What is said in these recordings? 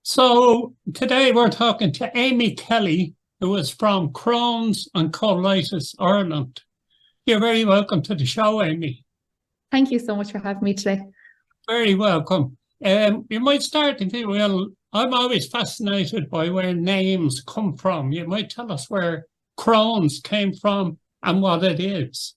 So today we're talking to Amy Kelly, who is from Crohn's and Colitis, Ireland. You're very welcome to the show, Amy. Thank you so much for having me today. Very welcome. You might start, if you will. I'm always fascinated by where names come from. You might tell us where Crohn's came from and what it is.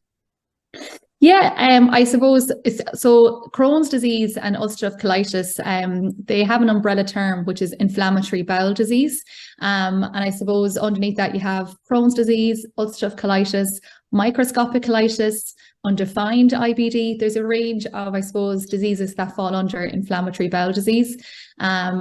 Yeah, I suppose so. Crohn's disease and ulcerative colitis, they have an umbrella term, which is inflammatory bowel disease. And I suppose underneath that you have Crohn's disease, ulcerative colitis, microscopic colitis, undefined IBD. There's a range of, I suppose, diseases that fall under inflammatory bowel disease.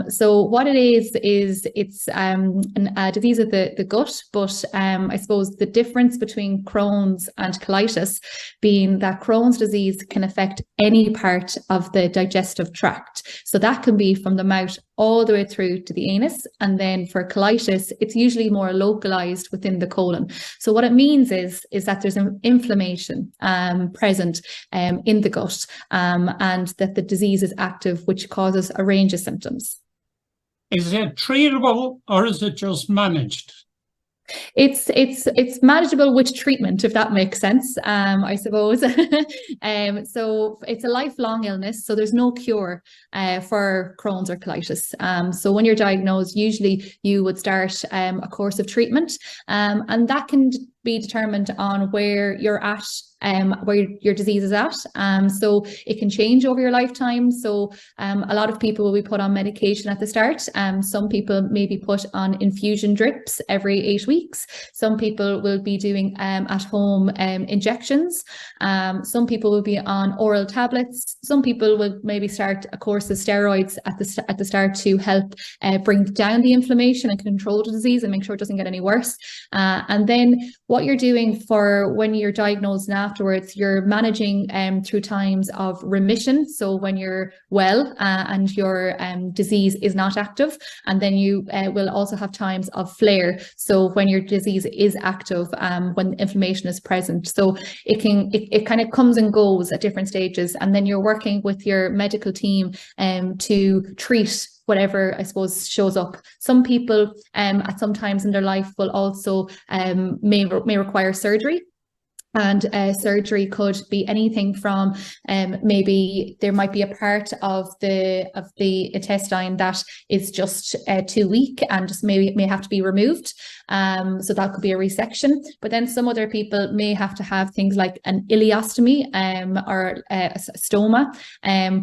So what it is it's a disease of the gut, but I suppose the difference between Crohn's and colitis being that Crohn's disease can affect any part of the digestive tract. So that can be from the mouth all the way through to the anus. And then for colitis, it's usually more localized within the colon. So what it means is that there's an inflammation present in the gut, and that the disease is active, which causes a range of symptoms. Is it treatable or is it just managed? It's manageable with treatment, if that makes sense, I suppose. So it's a lifelong illness, so there's no cure for Crohn's or colitis. So when you're diagnosed, usually you would start a course of treatment, and that can be determined on where you're at, where your disease is at. So it can change over your lifetime. So a lot of people will be put on medication at the start. Some people may be put on infusion drips every 8 weeks. Some people will be doing at-home injections. Some people will be on oral tablets. Some people will maybe start a course of steroids at the start to help bring down the inflammation and control the disease and make sure it doesn't get any worse. And then what you're doing for when you're diagnosed and afterwards, you're managing through times of remission. So when you're well and your disease is not active, and then you will also have times of flare. So when your disease is active, when inflammation is present. So it kind of comes and goes at different stages, and then you're working with your medical team to treat whatever, I suppose, shows up. Some people at some times in their life will also may require surgery. And surgery could be anything from maybe there might be a part of the intestine that is just too weak and just may have to be removed. So that could be a resection. But then some other people may have to have things like an ileostomy or a stoma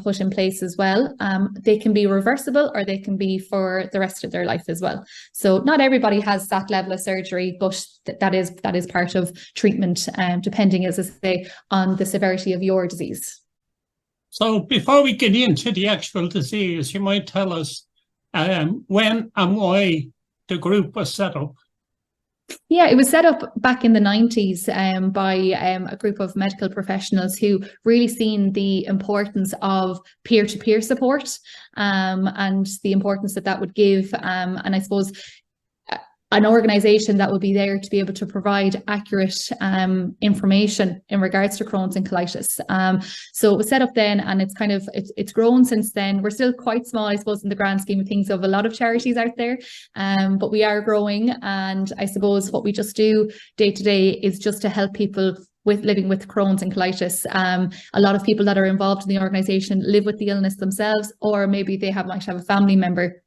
put in place as well. They can be reversible or they can be for the rest of their life as well. So not everybody has that level of surgery, but that is part of treatment, depending, as I say, on the severity of your disease. So before we get into the actual disease, you might tell us when and why the group was set up. Yeah, it was set up back in the 90s by a group of medical professionals who really seen the importance of peer-to-peer support and the importance that would give. And I suppose an organisation that will be there to be able to provide accurate information in regards to Crohn's and colitis. So it was set up then, and it's grown since then. We're still quite small, I suppose, in the grand scheme of things of a lot of charities out there, but we are growing. And I suppose what we just do day to day is just to help people with living with Crohn's and colitis. A lot of people that are involved in the organisation live with the illness themselves, or maybe they might have a family member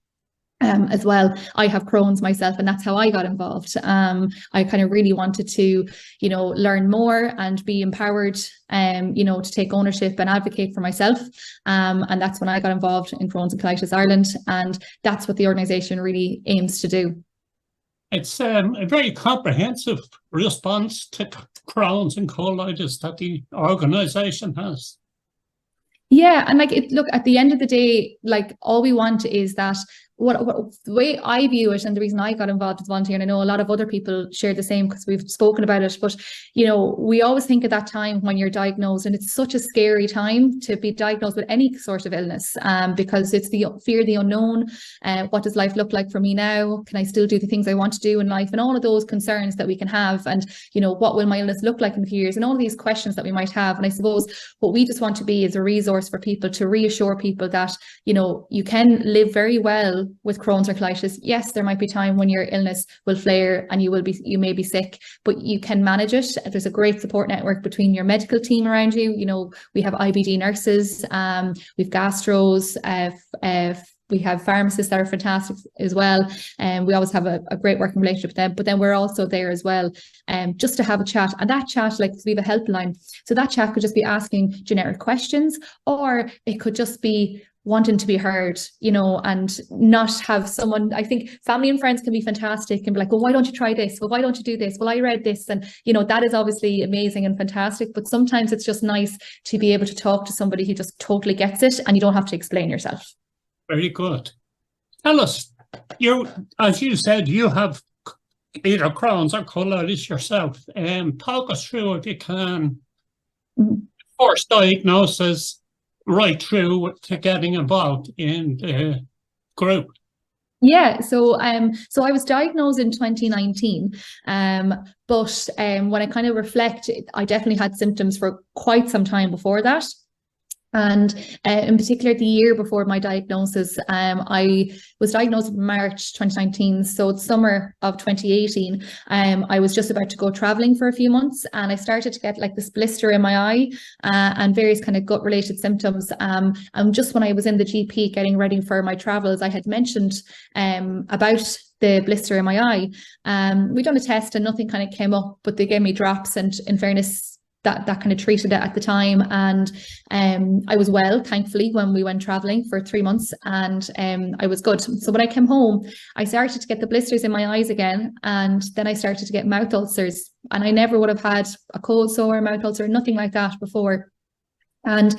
as well. I have Crohn's myself, and that's how I got involved. I kind of really wanted to, learn more and be empowered, to take ownership and advocate for myself. And that's when I got involved in Crohn's and Colitis Ireland, and that's what the organisation really aims to do. It's a very comprehensive response to Crohn's and colitis that the organisation has. Yeah, and look, at the end of the day, all we want is that the way I view it, and the reason I got involved as volunteer, and I know a lot of other people share the same because we've spoken about it, but we always think of that time when you're diagnosed, and it's such a scary time to be diagnosed with any sort of illness, because it's the fear of the unknown. What does life look like for me now? Can I still do the things I want to do in life? And all of those concerns that we can have, and what will my illness look like in a few years, and all of these questions that we might have. And I suppose what we just want to be is a resource for people, to reassure people that you can live very well with Crohn's or colitis, yes, there might be time when your illness will flare and you may be sick, but you can manage it. There's a great support network between your medical team around you. You know, we have IBD nurses, we've gastros, we have pharmacists that are fantastic as well. And we always have a great working relationship with them, but then we're also there as well, just to have a chat. And that chat, like, we have a helpline. So that chat could just be asking generic questions, or it could just be wanting to be heard, you know, and not have someone. I think family and friends can be fantastic and be like, well, why don't you try this? Well, why don't you do this? Well, I read this. And, you know, that is obviously amazing and fantastic, but sometimes it's just nice to be able to talk to somebody who just totally gets it and you don't have to explain yourself. Very good. Tell us, as you said, you have either Crohn's or colitis yourself. Talk us through, if you can, first diagnosis right through to getting involved in the group. Yeah, so I was diagnosed in 2019, but when I kind of reflect, I definitely had symptoms for quite some time before that. And in particular, the year before my diagnosis, I was diagnosed in March 2019. So it's summer of 2018. I was just about to go traveling for a few months, and I started to get like this blister in my eye and various kind of gut related symptoms. And just when I was in the GP getting ready for my travels, I had mentioned about the blister in my eye. We done a test and nothing kind of came up, but they gave me drops, and in fairness, that kind of treated it at the time. And I was well, thankfully, when we went traveling for 3 months, and I was good. So when I came home, I started to get the blisters in my eyes again, and then I started to get mouth ulcers, and I never would have had a cold sore, mouth ulcer, nothing like that before. And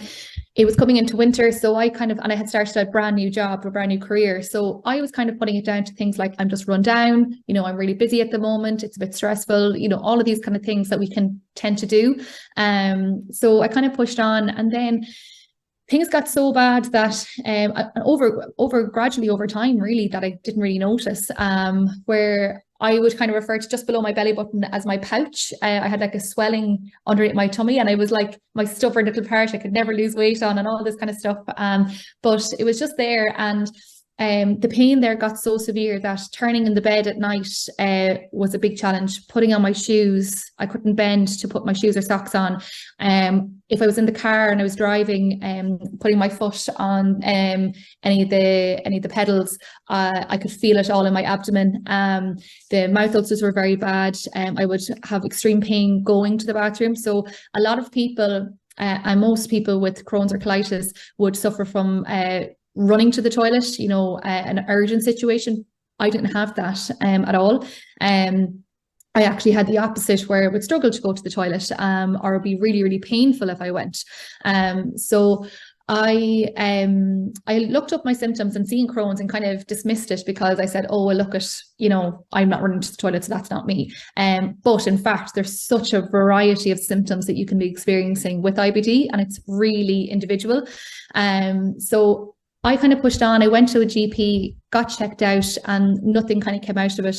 it was coming into winter, so I had started a brand new job, a brand new career. So I was kind of putting it down to things like, I'm just run down, you know, I'm really busy at the moment, it's a bit stressful, you know, all of these kind of things that we can tend to do. So I kind of pushed on, and then things got so bad that gradually over time, really, that I didn't really notice, where I would kind of refer to just below my belly button as my pouch. I had like a swelling underneath my tummy, and I was like my stubborn little part I could never lose weight on, and all this kind of stuff. But it was just there, and the pain there got so severe that turning in the bed at night was a big challenge. Putting on my shoes, I couldn't bend to put my shoes or socks on. If I was in the car and I was driving, putting my foot on any of the pedals, I could feel it all in my abdomen. The mouth ulcers were very bad. I would have extreme pain going to the bathroom. So a lot of people, and most people with Crohn's or colitis, would suffer from running to the toilet, you know, an urgent situation. I didn't have that at all. I actually had the opposite, where I would struggle to go to the toilet, or it would be really, really painful if I went. So I looked up my symptoms and seeing Crohn's and kind of dismissed it, because I said, oh, well, look at, you know, I'm not running to the toilet, so that's not me. But in fact, there's such a variety of symptoms that you can be experiencing with IBD, and it's really individual. So I kind of pushed on. I went to a GP, got checked out, and nothing kind of came out of it.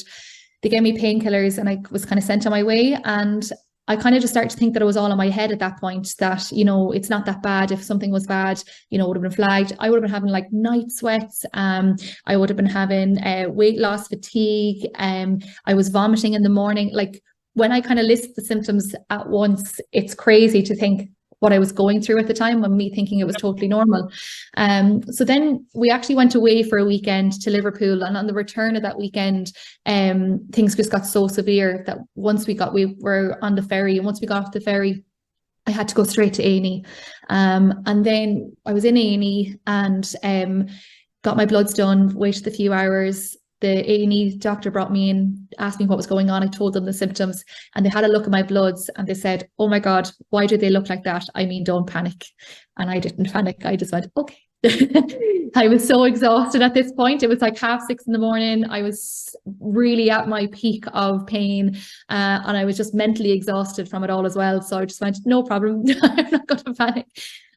They gave me painkillers, and I was kind of sent on my way. And I kind of just started to think that it was all in my head at that point, that, you know, it's not that bad. If something was bad, you know, it would have been flagged. I would have been having like night sweats. I would have been having weight loss, fatigue. I was vomiting in the morning. Like, when I kind of list the symptoms at once, it's crazy to think what I was going through at the time, and me thinking it was totally normal. So then we actually went away for a weekend to Liverpool, and on the return of that weekend, things just got so severe that we were on the ferry, and once we got off the ferry, I had to go straight to A&E. And then I was in A&E and got my bloods done, waited a few hours. The A&E doctor brought me in, asked me what was going on. I told them the symptoms, and they had a look at my bloods, and they said, oh my God, why do they look like that? I mean, don't panic. And I didn't panic. I just went, okay. I was so exhausted at this point. It was like 6:30 in the morning. I was really at my peak of pain, and I was just mentally exhausted from it all as well. So I just went, no problem. I'm not going to panic.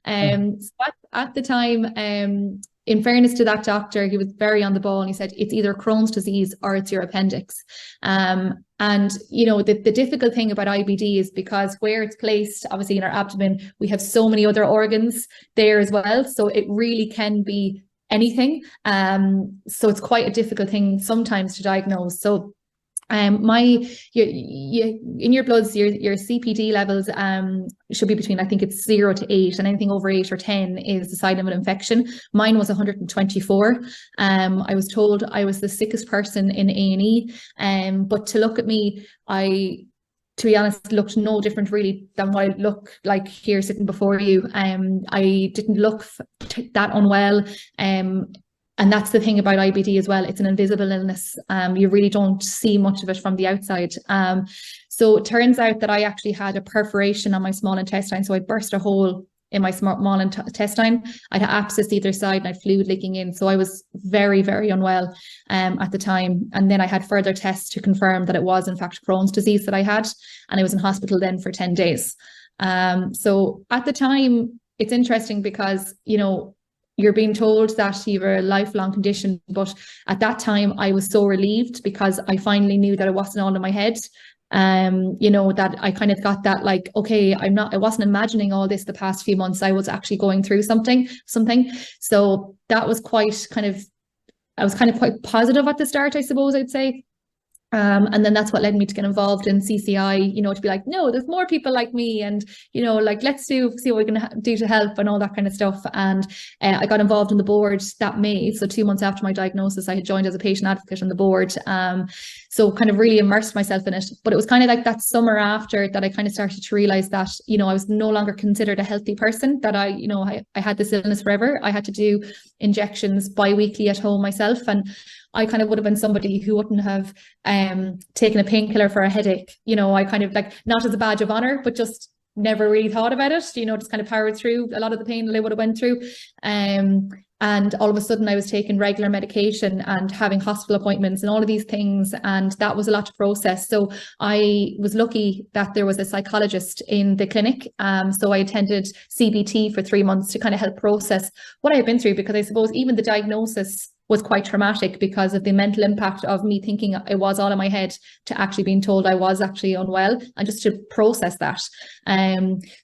So at the time, in fairness to that doctor, he was very on the ball, and he said, it's either Crohn's disease or it's your appendix. And, you know, the difficult thing about IBD is because where it's placed, obviously in our abdomen, we have so many other organs there as well. So it really can be anything. So it's quite a difficult thing sometimes to diagnose. So in your bloods, your CPD levels should be between, I think it's 0 to 8, and anything over 8 or 10 is the sign of an infection. Mine was 124. I was told I was the sickest person in A&E, but to look at me, to be honest, looked no different really than what I look like here sitting before you. I didn't look that unwell. And that's the thing about IBD as well. It's an invisible illness. You really don't see much of it from the outside. So it turns out that I actually had a perforation on my small intestine. So I burst a hole in my small intestine. I had abscess either side and I had fluid leaking in. So I was very, very unwell at the time. And then I had further tests to confirm that it was in fact Crohn's disease that I had. And I was in hospital then for 10 days. So at the time, it's interesting because, you know, you're being told that you have a lifelong condition. But at that time, I was so relieved because I finally knew that it wasn't all in my head. You know, that I kind of got that, like, okay, I wasn't imagining all this the past few months. I was actually going through something. So that was I was kind of quite positive at the start, I suppose I'd say. And then that's what led me to get involved in CCI, you know, to be like, no, there's more people like me, and, you know, like, let's see what we can do to help and all that kind of stuff. And I got involved in the board that May. So 2 months after my diagnosis, I had joined as a patient advocate on the board. So kind of really immersed myself in it. But it was kind of like that summer after that I kind of started to realize that, you know, I was no longer considered a healthy person, that I had this illness forever. I had to do injections bi-weekly at home myself. And I kind of would have been somebody who wouldn't have taken a painkiller for a headache. You know, I kind of, like, not as a badge of honor, but just never really thought about it, you know, just kind of powered through a lot of the pain that I would have went through. And all of a sudden I was taking regular medication and having hospital appointments and all of these things. And that was a lot to process. So I was lucky that there was a psychologist in the clinic. So I attended CBT for 3 months to kind of help process what I had been through, because I suppose even the diagnosis was quite traumatic because of the mental impact of me thinking it was all in my head to actually being told I was actually unwell, and just to process that.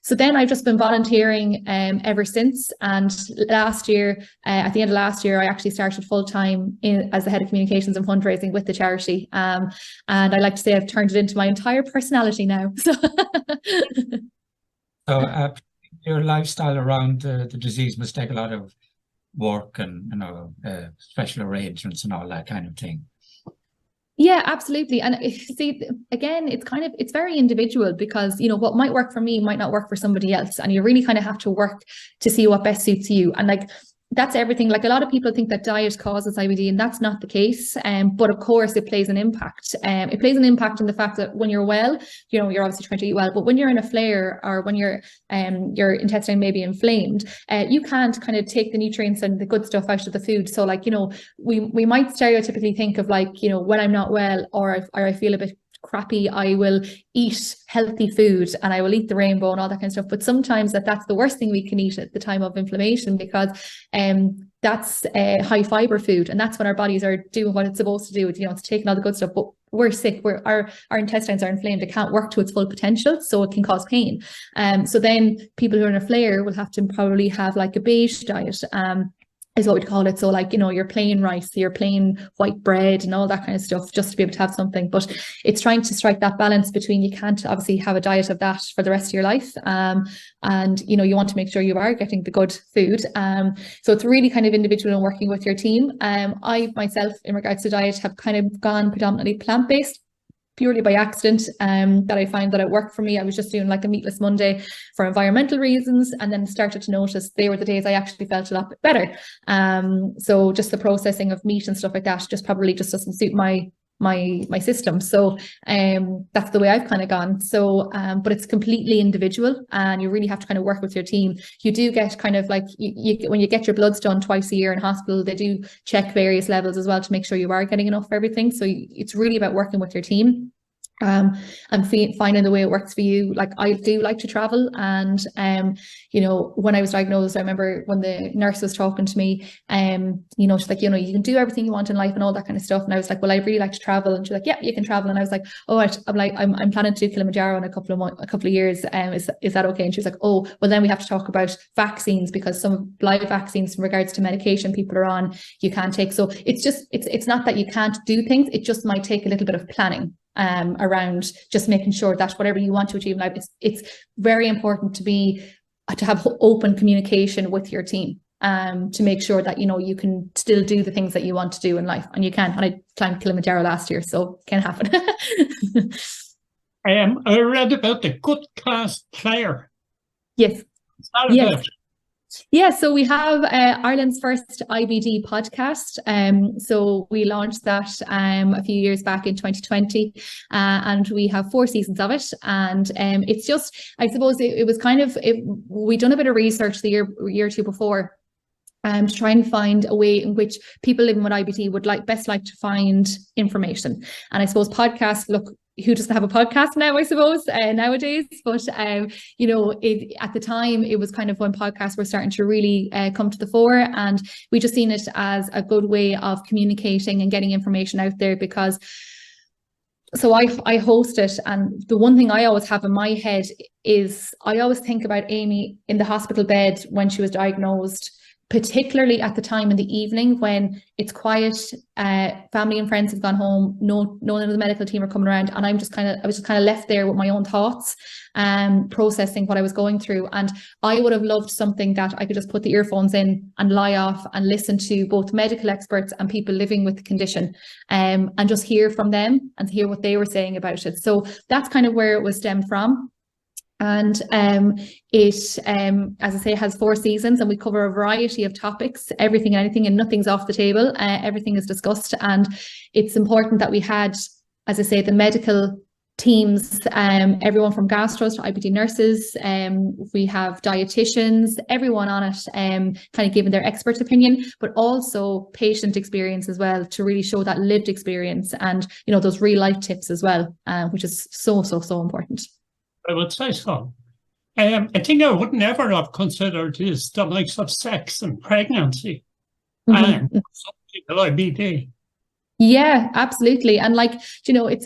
So then I've just been volunteering ever since. And last year, at the end of last year, I actually started full-time as the head of communications and fundraising with the charity. And I like to say I've turned it into my entire personality now. So your lifestyle around the disease must take a lot of work and, you know, special arrangements and all that kind of thing. Yeah, absolutely. And see, again, it's very individual, because, you know, what might work for me might not work for somebody else. And you really kind of have to work to see what best suits you. And like, that's everything. Like, a lot of people think that diet causes IBD, and that's not the case. But of course it plays an impact. It plays an impact in the fact that when you're well, you know, you're obviously trying to eat well, but when you're in a flare, or when your intestine may be inflamed, you can't kind of take the nutrients and the good stuff out of the food. So, like, you know, we might stereotypically think of, like, you know, when I'm not well, or I feel a bit crappy, I will eat healthy food and I will eat the rainbow and all that kind of stuff. But sometimes that's the worst thing we can eat at the time of inflammation, because that's high fiber food, and that's when our bodies are doing what it's supposed to do. You know, it's taking all the good stuff, but we're sick. Our intestines are inflamed. It can't work to its full potential, so it can cause pain. So then people who are in a flare will have to probably have like a beige diet. Is what we'd call it. So, like, you know, your plain rice, your plain white bread and all that kind of stuff, just to be able to have something. But it's trying to strike that balance between, you can't obviously have a diet of that for the rest of your life. And, you know, you want to make sure you are getting the good food. So it's really kind of individual and working with your team. I myself, in regards to diet, have kind of gone predominantly plant-based, purely by accident, that I found that it worked for me. I was just doing like a meatless Monday for environmental reasons, and then started to notice they were the days I actually felt a lot bit better. So just the processing of meat and stuff like that just probably just doesn't suit my system. So that's the way I've kind of gone. So but it's completely individual, and you really have to kind of work with your team. You do get kind of like, you when you get your bloods done twice a year in hospital, they do check various levels as well to make sure you are getting enough for everything. So it's really about working with your team. and finding the way it works for you. Like, I do like to travel, and you know, when I was diagnosed, I remember when the nurse was talking to me, you know, she's like, you know, you can do everything you want in life and all that kind of stuff. And I was like, well, I really like to travel. And she's like, yeah, you can travel. And I was like, oh, I'm planning to do Kilimanjaro in a couple of years. Is that okay? And she was like, oh, well, then we have to talk about vaccines, because some live vaccines in regards to medication people are on, you can't take. So it's not that you can't do things, it just might take a little bit of planning around just making sure that whatever you want to achieve in life, it's very important to have open communication with your team, to make sure that, you know, you can still do the things that you want to do in life, and you can. And I climbed Kilimanjaro last year, so it can happen. I read about the good class player. Yes. Yes. Yeah, so we have Ireland's first IBD podcast. So we launched that a few years back in 2020, and we have 4 seasons of it. And it's just, I suppose it was kind of, we'd done a bit of research the year or two before, to try and find a way in which people living with IBD would best like to find information. And I suppose podcasts, look, who doesn't have a podcast now, I suppose, nowadays, but you know, at the time, it was kind of when podcasts were starting to really come to the fore, and we just seen it as a good way of communicating and getting information out there. Because so I host it, and the one thing I always have in my head is, I always think about Amy in the hospital bed when she was diagnosed, particularly at the time in the evening when it's quiet, family and friends have gone home, none of the medical team are coming around, and I was just kind of left there with my own thoughts, processing what I was going through. And I would have loved something that I could just put the earphones in and lie off and listen to both medical experts and people living with the condition, and just hear from them and hear what they were saying about it. So that's kind of where it was stemmed from. And it, as I say, has 4 seasons, and we cover a variety of topics, everything and anything, and nothing's off the table. Everything is discussed, and it's important that we had, as I say, the medical teams, everyone from gastros to IBD nurses. We have dietitians, everyone on it, kind of giving their expert opinion, but also patient experience as well, to really show that lived experience and, you know, those real life tips as well, which is so important. I would say so. I think I would never have considered this the likes of sex and pregnancy and some people IBD. Yeah, absolutely. And like, you know, it's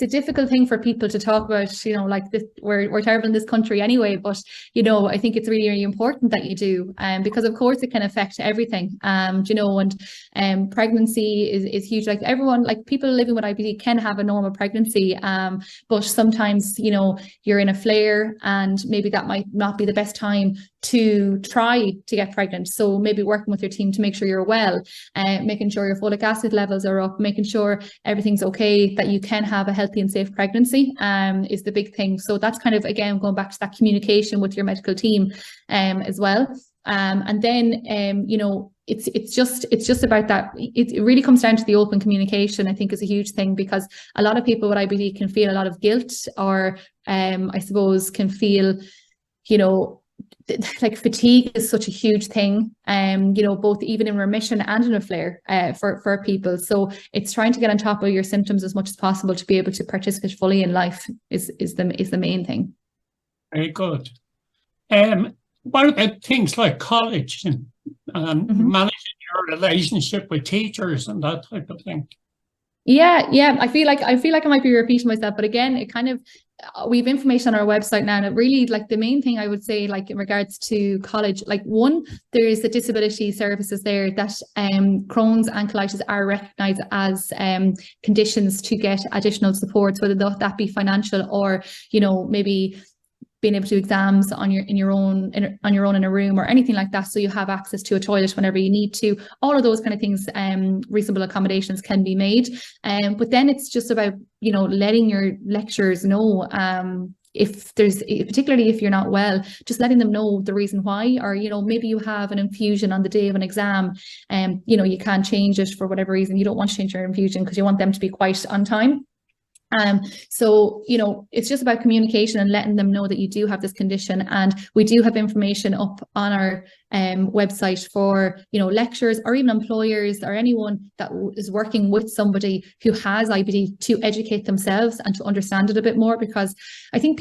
a difficult thing for people to talk about, you know, like this, we're terrible in this country anyway, but, you know, I think it's really, really important that you do, because of course it can affect everything, you know, and pregnancy is huge. Like everyone, like people living with IBD can have a normal pregnancy, but sometimes, you know, you're in a flare and maybe that might not be the best time to try to get pregnant. So maybe working with your team to make sure you're well, making sure your folic acid levels are up, making sure everything's okay, that you can have a healthy and safe pregnancy, is the big thing. So that's kind of, again, going back to that communication with your medical team, as well. And then, you know, it's just about that. It really comes down to the open communication, I think, is a huge thing, because a lot of people with IBD can feel a lot of guilt, or I suppose can feel, you know, like fatigue is such a huge thing, you know, both even in remission and in a flare, for people. So it's trying to get on top of your symptoms as much as possible to be able to participate fully in life is the main thing. Very good. What about things like college and managing your relationship with teachers and that type of thing? Yeah. I feel like I might be repeating myself, but again, it kind of, we have information on our website now, and it really, like, the main thing I would say, like in regards to college, like, one, there is the disability services there that Crohn's and colitis are recognised as conditions to get additional supports, whether that be financial or, you know, maybe being able to do exams on your own in a room or anything like that, so you have access to a toilet whenever you need to. All of those kind of things, reasonable accommodations can be made. But then it's just about, you know, letting your lecturers know, if there's, particularly if you're not well, just letting them know the reason why, or, you know, maybe you have an infusion on the day of an exam, and you know, you can't change it for whatever reason. You don't want to change your infusion because you want them to be quite on time. So, you know, it's just about communication and letting them know that you do have this condition. And we do have information up on our website for, you know, lecturers or even employers or anyone that is working with somebody who has IBD to educate themselves and to understand it a bit more, because I think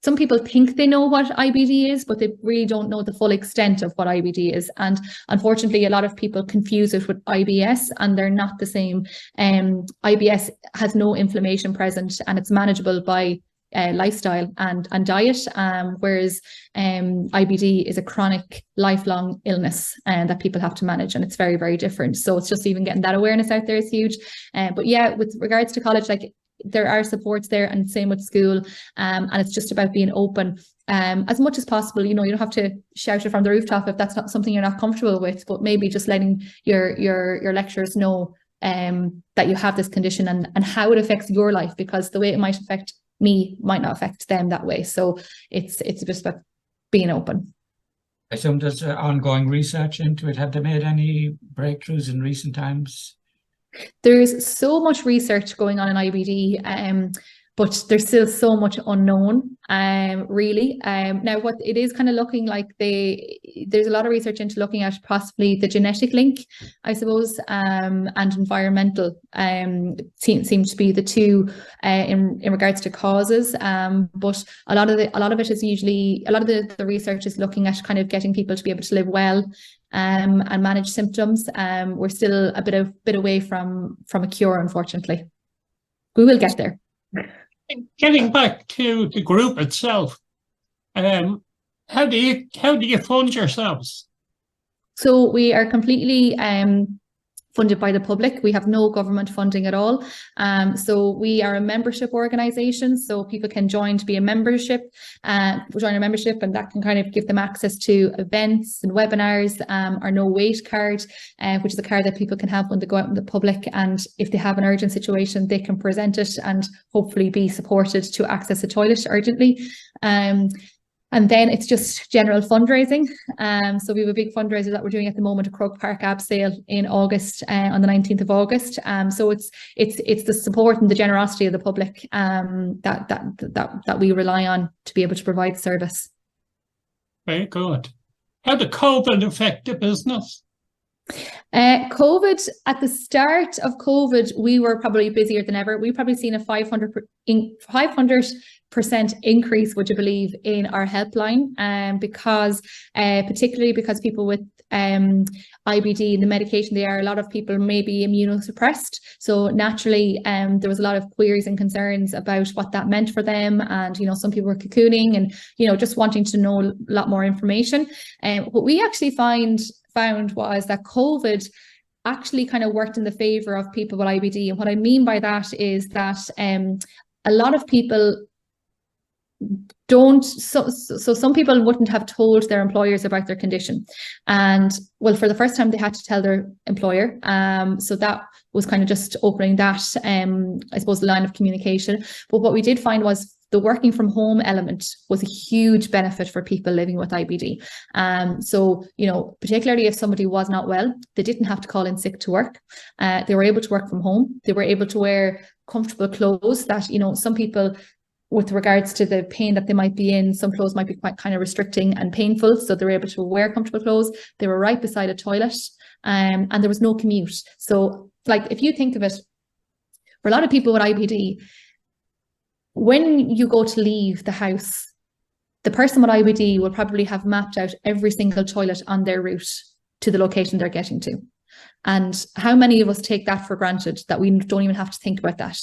some people think they know what IBD is, but they really don't know the full extent of what IBD is. And unfortunately, a lot of people confuse it with IBS, and they're not the same. IBS has no inflammation present, and it's manageable by lifestyle and diet, whereas IBD is a chronic lifelong illness that people have to manage, and it's very, very different. So it's just even getting that awareness out there is huge. But yeah, with regards to college, like, there are supports there, and same with school, and it's just about being open as much as possible. You know, you don't have to shout it from the rooftop if that's not something you're not comfortable with, but maybe just letting your lecturers know that you have this condition and how it affects your life, because the way it might affect me might not affect them that way. So it's just about being open. I assume there's ongoing research into it. Have they made any breakthroughs in recent times? There's so much research going on in IBD, but there's still so much unknown, really. Now, what it is kind of looking like, there's a lot of research into looking at possibly the genetic link, I suppose, and environmental seems to be the two in regards to causes. But a lot of it is usually, a lot of the research is looking at kind of getting people to be able to live well and manage symptoms. We're still a bit away from a cure, unfortunately. We will get there. Getting back to the group itself, how do you fund yourselves? So we are completely funded by the public. We have no government funding at all. So we are a membership organisation, so people can join to be a membership, join a membership, and that can kind of give them access to events and webinars. Our no wait card, which is a card that people can have when they go out in the public, and if they have an urgent situation, they can present it and hopefully be supported to access a toilet urgently. And then it's just general fundraising. So we have a big fundraiser that we're doing at the moment, a Croke Park ab sale in August, on the 19th of August. So it's the support and the generosity of the public that we rely on to be able to provide service. Very good. How did COVID affect the business? COVID, at the start of COVID, we were probably busier than ever. We've probably seen a 500% increase, would you believe, in our helpline, because particularly because people with IBD and the medication they are, a lot of people may be immunosuppressed. So naturally, there was a lot of queries and concerns about what that meant for them. And, you know, some people were cocooning and, you know, just wanting to know a lot more information. What we actually found was that COVID actually kind of worked in the favor of people with IBD. And what I mean by that is that a lot of people don't, so some people wouldn't have told their employers about their condition, and well, for the first time they had to tell their employer, so that was kind of just opening that I suppose the line of communication. But what we did find was the working from home element was a huge benefit for people living with IBD. So, you know, particularly if somebody was not well, they didn't have to call in sick to work. They were able to work from home. They were able to wear comfortable clothes that, you know, some people, with regards to the pain that they might be in, some clothes might be quite kind of restricting and painful. So they were able to wear comfortable clothes. They were right beside a toilet, and there was no commute. So, like, if you think of it, for a lot of people with IBD, when you go to leave the house, the person with IBD will probably have mapped out every single toilet on their route to the location they're getting to. And how many of us take that for granted, that we don't even have to think about that?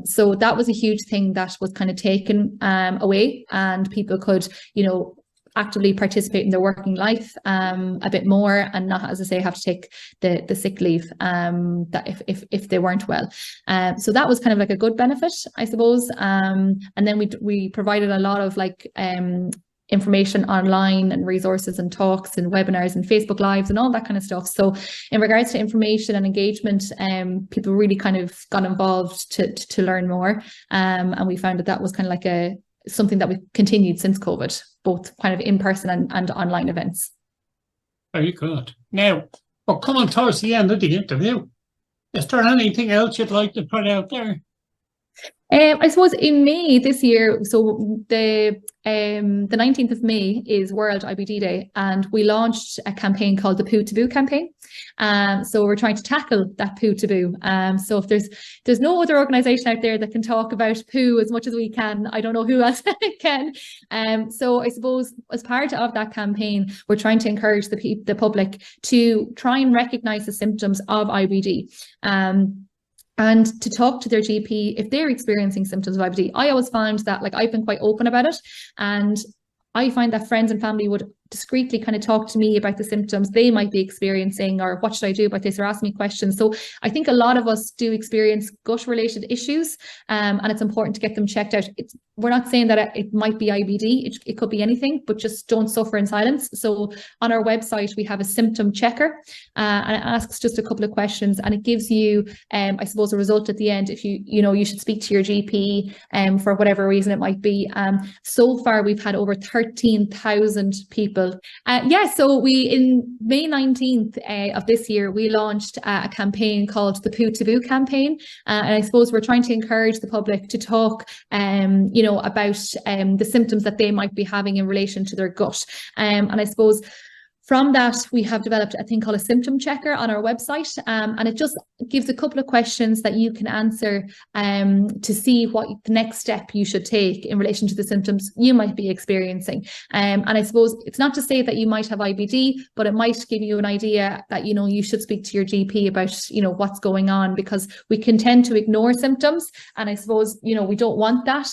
So that was a huge thing that was kind of taken away, and people could, you know, actively participate in their working life a bit more, and not, as I say, have to take the sick leave that if they weren't well. So that was kind of like a good benefit, I suppose. And then we provided a lot of like information online and resources and talks and webinars and Facebook Lives and all that kind of stuff. So in regards to information and engagement, people really kind of got involved to learn more. And we found that was kind of like something that we continued since COVID, both kind of in-person and online events. Very good. Now, we're coming towards the end of the interview. Is there anything else you'd like to put out there? I suppose in May this year, so the 19th of May is World IBD Day, and we launched a campaign called the Poo Taboo campaign. So we're trying to tackle that poo taboo. So if there's no other organisation out there that can talk about poo as much as we can, I don't know who else can. So I suppose as part of that campaign, we're trying to encourage the public to try and recognise the symptoms of IBD. And to talk to their GP if they're experiencing symptoms of IBD. I always found that, like, I've been quite open about it, and I find that friends and family would discreetly kind of talk to me about the symptoms they might be experiencing, or what should I do about this, or ask me questions. So I think a lot of us do experience gut-related issues, and it's important to get them checked out. We're not saying that it might be IBD, it could be anything, but just don't suffer in silence. So on our website, we have a symptom checker, and it asks just a couple of questions, and it gives you, I suppose, a result at the end if you should speak to your GP for whatever reason it might be. So far, we've had over 13,000 people. So in May 19th of this year, we launched a campaign called the Poo Taboo campaign. And I suppose we're trying to encourage the public to talk, about the symptoms that they might be having in relation to their gut. And I suppose from that, we have developed a thing called a symptom checker on our website, and it just gives a couple of questions that you can answer to see what the next step you should take in relation to the symptoms you might be experiencing. And I suppose it's not to say that you might have IBD, but it might give you an idea that, you should speak to your GP about, what's going on, because we can tend to ignore symptoms. And I suppose, we don't want that.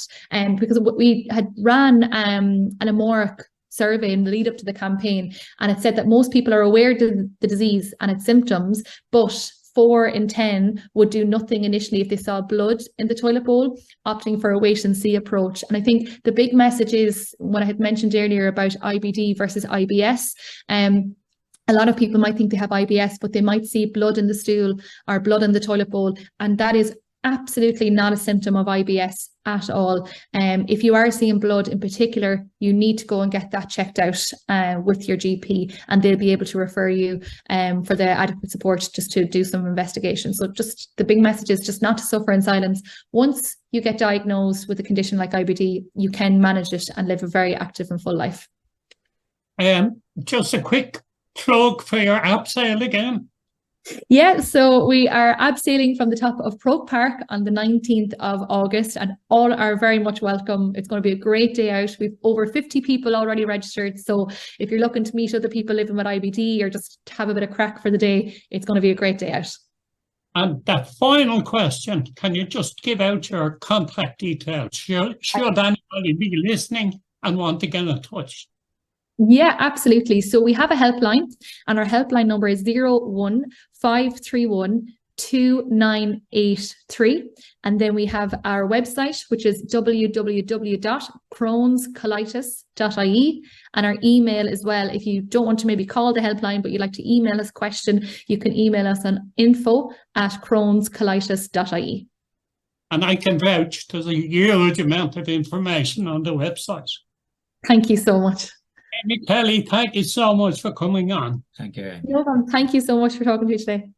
Because we had ran an Amoric survey in the lead up to the campaign, and it said that most people are aware of the disease and its symptoms, but 4 in 10 would do nothing initially if they saw blood in the toilet bowl, opting for a wait and see approach. And I think the big message is what I had mentioned earlier about IBD versus IBS. A lot of people might think they have IBS, but they might see blood in the stool or blood in the toilet bowl, and that is absolutely not a symptom of IBS at all. If you are seeing blood in particular, you need to go and get that checked out with your GP, and they'll be able to refer you for the adequate support just to do some investigation. So just the big message is just not to suffer in silence. Once you get diagnosed with a condition like IBD, you can manage it and live a very active and full life. Just a quick plug for your abseil again. Yeah, so we are abseiling from the top of Croke Park on the 19th of August, and all are very much welcome. It's going to be a great day out. We've over 50 people already registered, so if you're looking to meet other people living with IBD or just have a bit of crack for the day, it's going to be a great day out. And that final question, can you just give out your contact details? Should anybody be listening and want to get in touch? Yeah, absolutely. So we have a helpline, and our helpline number is 01531 2983. And then we have our website, which is www.crohnscolitis.ie, and our email as well. If you don't want to maybe call the helpline, but you'd like to email us a question, you can email us on info@crohnscolitis.ie. And I can vouch, there's a huge amount of information on the website. Thank you so much. Amy Kelly, thank you so much for coming on. Thank you. No problem. Thank you so much for talking to me today.